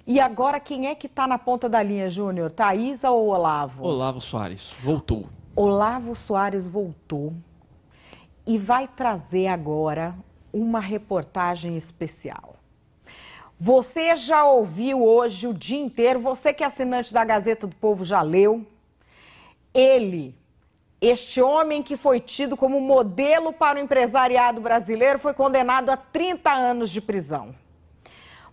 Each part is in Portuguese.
E agora quem é que está na ponta da linha, Júnior? Thaísa ou Olavo? Olavo Soares, voltou. Olavo Soares voltou e vai trazer agora uma reportagem especial. Você já ouviu hoje o dia inteiro, você que é assinante da Gazeta do Povo já leu, este homem que foi tido como modelo para o empresariado brasileiro, foi condenado a 30 anos de prisão.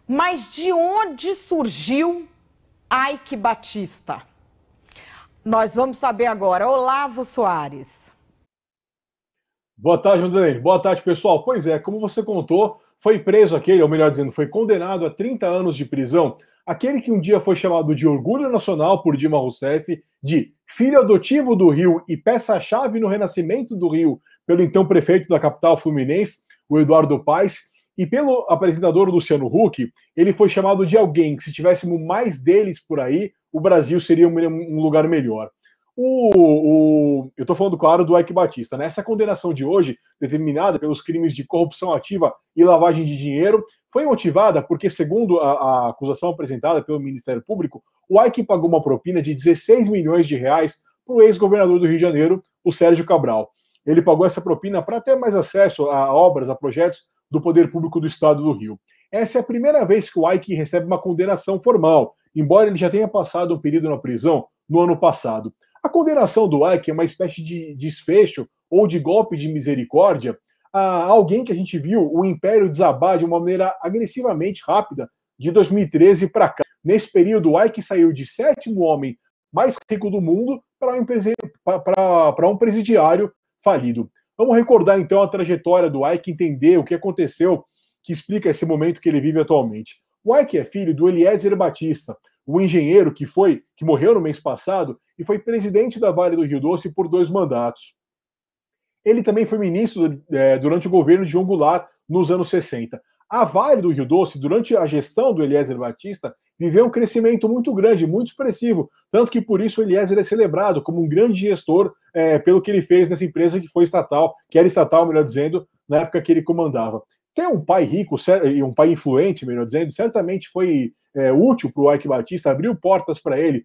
Mas de onde surgiu Eike Batista? Nós vamos saber agora. Olavo Soares. Boa tarde, Madeleine. Boa tarde, pessoal. Pois é, como você contou, foi preso aquele, ou melhor dizendo, foi condenado a 30 anos de prisão, aquele que um dia foi chamado de orgulho nacional por Dilma Rousseff, de filho adotivo do Rio e peça-chave no renascimento do Rio pelo então prefeito da capital fluminense, o Eduardo Paes, e pelo apresentador Luciano Huck. Ele foi chamado de alguém que, se tivéssemos mais deles por aí, o Brasil seria um lugar melhor. Eu estou falando, claro, do Eike Batista. Né? Essa condenação de hoje, determinada pelos crimes de corrupção ativa e lavagem de dinheiro, foi motivada porque, segundo a acusação apresentada pelo Ministério Público, o Eike pagou uma propina de 16 milhões de reais para o ex-governador do Rio de Janeiro, o Sérgio Cabral. Ele pagou essa propina para ter mais acesso a obras, a projetos do poder público do estado do Rio. Essa é a primeira vez que o Eike recebe uma condenação formal, embora ele já tenha passado um período na prisão no ano passado. A condenação do Eike é uma espécie de desfecho ou de golpe de misericórdia a alguém que a gente viu o império desabar de uma maneira agressivamente rápida de 2013 para cá. Nesse período, o Eike saiu de sétimo homem mais rico do mundo para um presidiário falido. Vamos recordar então a trajetória do Eike, entender o que aconteceu, que explica esse momento que ele vive atualmente. O Eike é filho do Eliezer Batista, o engenheiro que morreu no mês passado e foi presidente da Vale do Rio Doce por 2 mandatos. Ele também foi ministro durante o governo de João Goulart nos anos 60. A Vale do Rio Doce, durante a gestão do Eliezer Batista, viveu um crescimento muito grande, muito expressivo, tanto que por isso o Eliezer é celebrado como um grande gestor pelo que ele fez nessa empresa que era estatal, melhor dizendo, na época que ele comandava. Ter um pai rico e um pai influente, melhor dizendo, certamente foi útil para o Eike Batista, abriu portas para ele,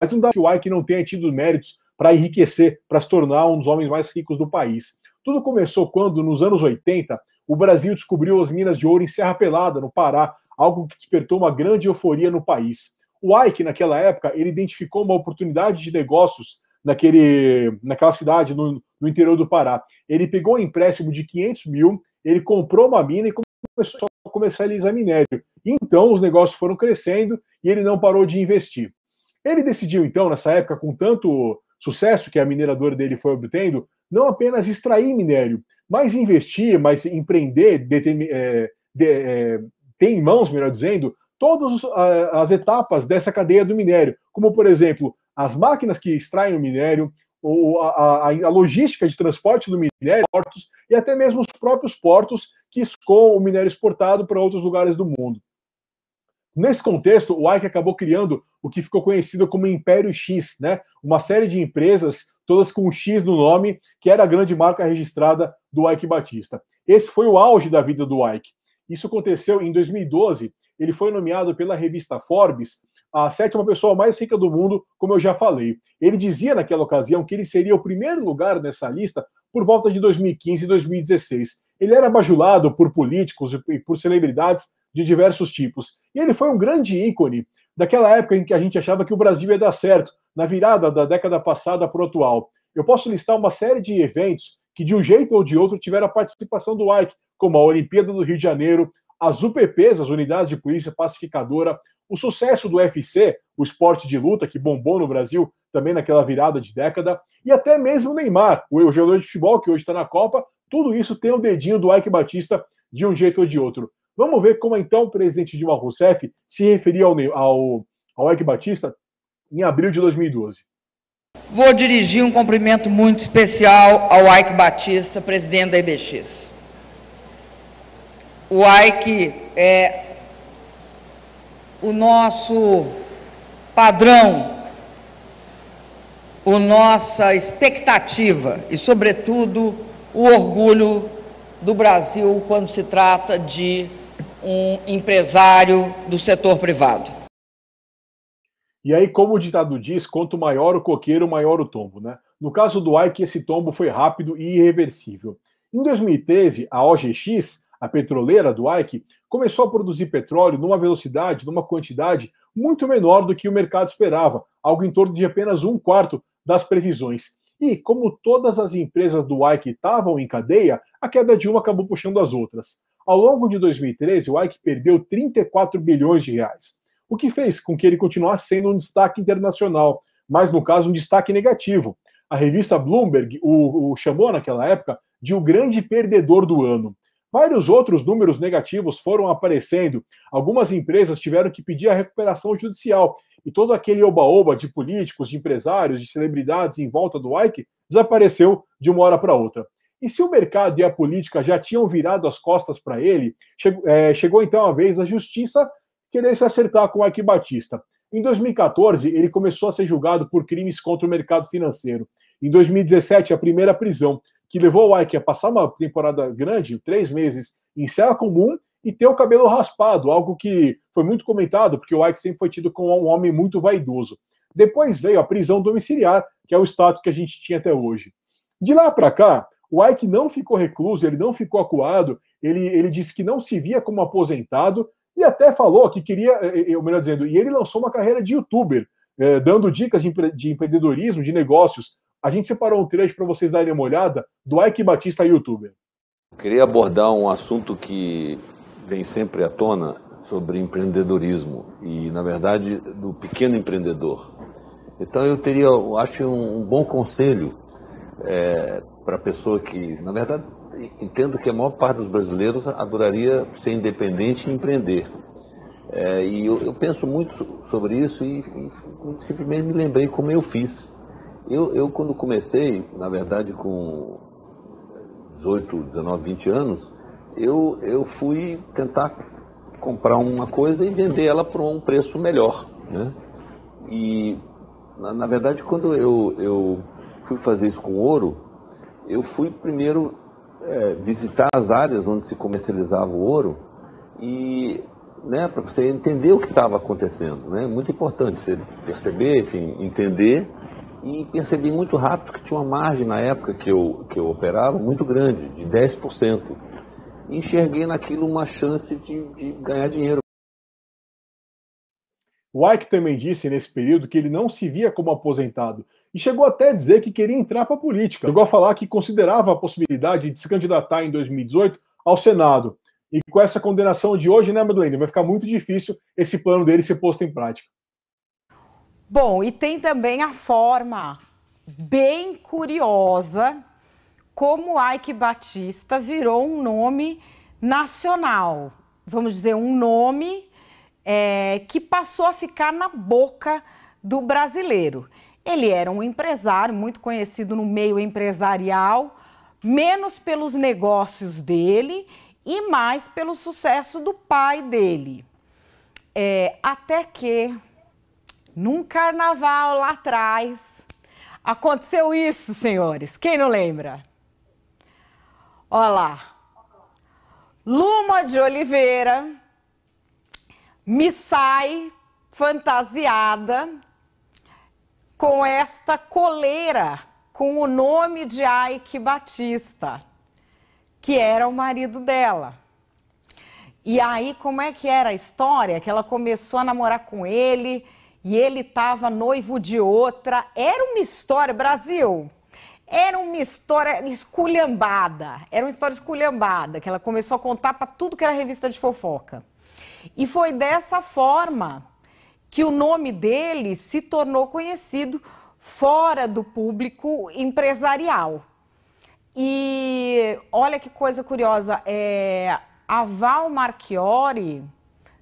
mas não dá que o Eike não tenha tido méritos para enriquecer, para se tornar um dos homens mais ricos do país. Tudo começou quando, nos anos 80, o Brasil descobriu as minas de ouro em Serra Pelada, no Pará, algo que despertou uma grande euforia no país. O Eike, naquela época, ele identificou uma oportunidade de negócios naquela cidade, no interior do Pará. Ele pegou um empréstimo de 500 mil, ele comprou uma mina e começou a comercializar minério. Então, os negócios foram crescendo e ele não parou de investir. Ele decidiu, então, nessa época, com tanto sucesso que a mineradora dele foi obtendo, não apenas extrair minério, mas investir, mas empreender, ter em mãos, melhor dizendo, todas as etapas dessa cadeia do minério, como, por exemplo, as máquinas que extraem o minério, a logística de transporte do minério, portos, e até mesmo os próprios portos que escoam o minério exportado para outros lugares do mundo. Nesse contexto, o Eike acabou criando o que ficou conhecido como Império X, né? Uma série de empresas, todas com X no nome, que era a grande marca registrada do Eike Batista. Esse foi o auge da vida do Eike. Isso aconteceu em 2012. Ele foi nomeado pela revista Forbes a 7ª pessoa mais rica do mundo, como eu já falei. Ele dizia naquela ocasião que ele seria o primeiro lugar nessa lista por volta de 2015 e 2016. Ele era bajulado por políticos e por celebridades de diversos tipos. E ele foi um grande ícone daquela época em que a gente achava que o Brasil ia dar certo, na virada da década passada para o atual. Eu posso listar uma série de eventos que, de um jeito ou de outro, tiveram a participação do Eike, como a Olimpíada do Rio de Janeiro, as UPPs, as Unidades de Polícia Pacificadora, o sucesso do UFC, o esporte de luta que bombou no Brasil também naquela virada de década, e até mesmo o Neymar, o jogador de futebol que hoje está na Copa. Tudo isso tem o dedinho do Eike Batista de um jeito ou de outro. Vamos ver como então o presidente Dilma Rousseff se referia ao Eike Batista em abril de 2012. Vou dirigir um cumprimento muito especial ao Eike Batista, presidente da IBX. O Eike é o nosso padrão, a nossa expectativa e, sobretudo, o orgulho do Brasil quando se trata de um empresário do setor privado. E aí, como o ditado diz, quanto maior o coqueiro, maior o tombo, né? No caso do Ike, esse tombo foi rápido e irreversível. Em 2013, a OGX, a petroleira do Ike, começou a produzir petróleo numa velocidade, numa quantidade muito menor do que o mercado esperava, algo em torno de apenas um quarto das previsões. E, como todas as empresas do Ike estavam em cadeia, a queda de uma acabou puxando as outras. Ao longo de 2013, o Ike perdeu 34 bilhões de reais, o que fez com que ele continuasse sendo um destaque internacional, mas no caso um destaque negativo. A revista Bloomberg o chamou naquela época de o grande perdedor do ano. Vários outros números negativos foram aparecendo. Algumas empresas tiveram que pedir a recuperação judicial. E todo aquele oba-oba de políticos, de empresários, de celebridades em volta do Ike desapareceu de uma hora para outra. E se o mercado e a política já tinham virado as costas para ele, chegou então a vez da justiça querer se acertar com o Ike Batista. Em 2014, ele começou a ser julgado por crimes contra o mercado financeiro. Em 2017, a primeira prisão, que levou o Ike a passar uma temporada grande, 3 meses, em cela comum e ter o cabelo raspado, algo que foi muito comentado, porque o Ike sempre foi tido como um homem muito vaidoso. Depois veio a prisão domiciliar, que é o status que a gente tinha até hoje. De lá para cá, o Ike não ficou recluso, ele não ficou acuado, ele disse que não se via como aposentado e até falou que queria, melhor dizendo, e ele lançou uma carreira de youtuber, dando dicas de empreendedorismo, de negócios. A gente separou um trecho para vocês darem uma olhada do Ike Batista, youtuber. Queria abordar um assunto que vem sempre à tona sobre empreendedorismo e, na verdade, do pequeno empreendedor. Então eu acho um bom conselho para a pessoa que, na verdade, entendo que a maior parte dos brasileiros adoraria ser independente e empreender. E eu penso muito sobre isso e simplesmente me lembrei como eu fiz. Eu quando comecei, na verdade, com 18, 19, 20 anos, eu fui tentar comprar uma coisa e vender ela por um preço melhor, né? E, na verdade, quando eu fui fazer isso com ouro, eu fui primeiro visitar as áreas onde se comercializava o ouro e, né, para você entender o que estava acontecendo, né? Muito importante você perceber, enfim, entender. E percebi muito rápido que tinha uma margem na época que eu operava muito grande, de 10%. E enxerguei naquilo uma chance de ganhar dinheiro. O Ike também disse nesse período que ele não se via como aposentado e chegou até a dizer que queria entrar para a política. Chegou a falar que considerava a possibilidade de se candidatar em 2018 ao Senado. E com essa condenação de hoje, né, Madeleine, vai ficar muito difícil esse plano dele ser posto em prática. Bom, e tem também a forma bem curiosa como Ike Batista virou um nome nacional. Vamos dizer, um nome que passou a ficar na boca do brasileiro. Ele era um empresário muito conhecido no meio empresarial, menos pelos negócios dele e mais pelo sucesso do pai dele. Até que, num carnaval lá atrás, aconteceu isso, senhores. Quem não lembra? Olha lá. Luma de Oliveira me sai fantasiada com esta coleira com o nome de Ike Batista, que era o marido dela. E aí, como é que era a história? Que ela começou a namorar com ele e ele estava noivo de outra. Era uma história, Brasil, era uma história esculhambada. Era uma história esculhambada, que ela começou a contar para tudo que era revista de fofoca. E foi dessa forma que o nome dele se tornou conhecido fora do público empresarial. E olha que coisa curiosa, a Val Marchiori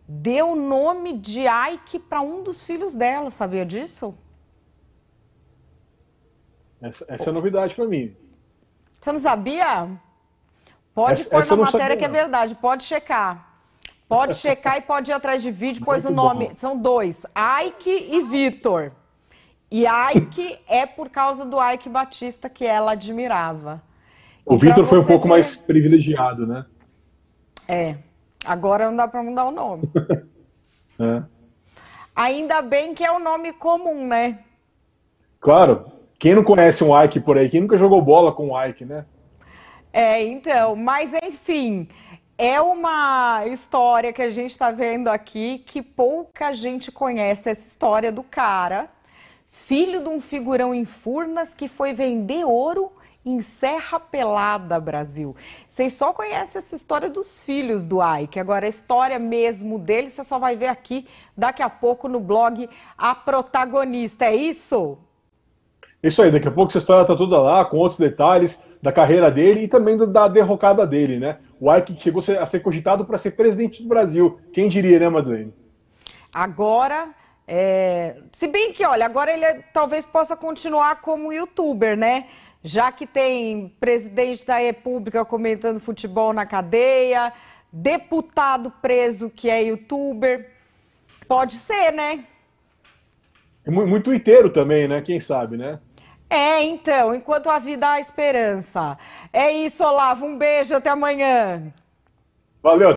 deu o nome de Ike para um dos filhos dela, sabia disso? Essa é novidade para mim. Você não sabia? Pode pôr na matéria que é verdade, pode checar. Pode checar e pode ir atrás de vídeo, pois o nome são dois, Ike e Vitor. E Ike é por causa do Ike Batista que ela admirava. O Vitor foi um pouco mais privilegiado, né? Agora não dá para mudar o nome. Ainda bem que é o nome comum, né? Claro, quem não conhece um Ike por aí? Quem nunca jogou bola com um Ike, né? Então, mas enfim, é uma história que a gente está vendo aqui que pouca gente conhece, essa história do cara, filho de um figurão em Furnas que foi vender ouro em Serra Pelada, Brasil. Vocês só conhecem essa história dos filhos do Ike. Agora, a história mesmo dele, você só vai ver aqui daqui a pouco no blog A Protagonista. É isso? Isso aí, daqui a pouco essa história tá toda lá, com outros detalhes da carreira dele e também da derrocada dele, né? O Ike chegou a ser cogitado para ser presidente do Brasil. Quem diria, né, Madeleine? Agora, se bem que, olha, agora ele talvez possa continuar como youtuber, né? Já que tem presidente da República comentando futebol na cadeia, deputado preso que é youtuber. Pode ser, né? Muito tuiteiro também, né? Quem sabe, né? Então, enquanto a vida há esperança. É isso, Olavo. Um beijo, até amanhã. Valeu.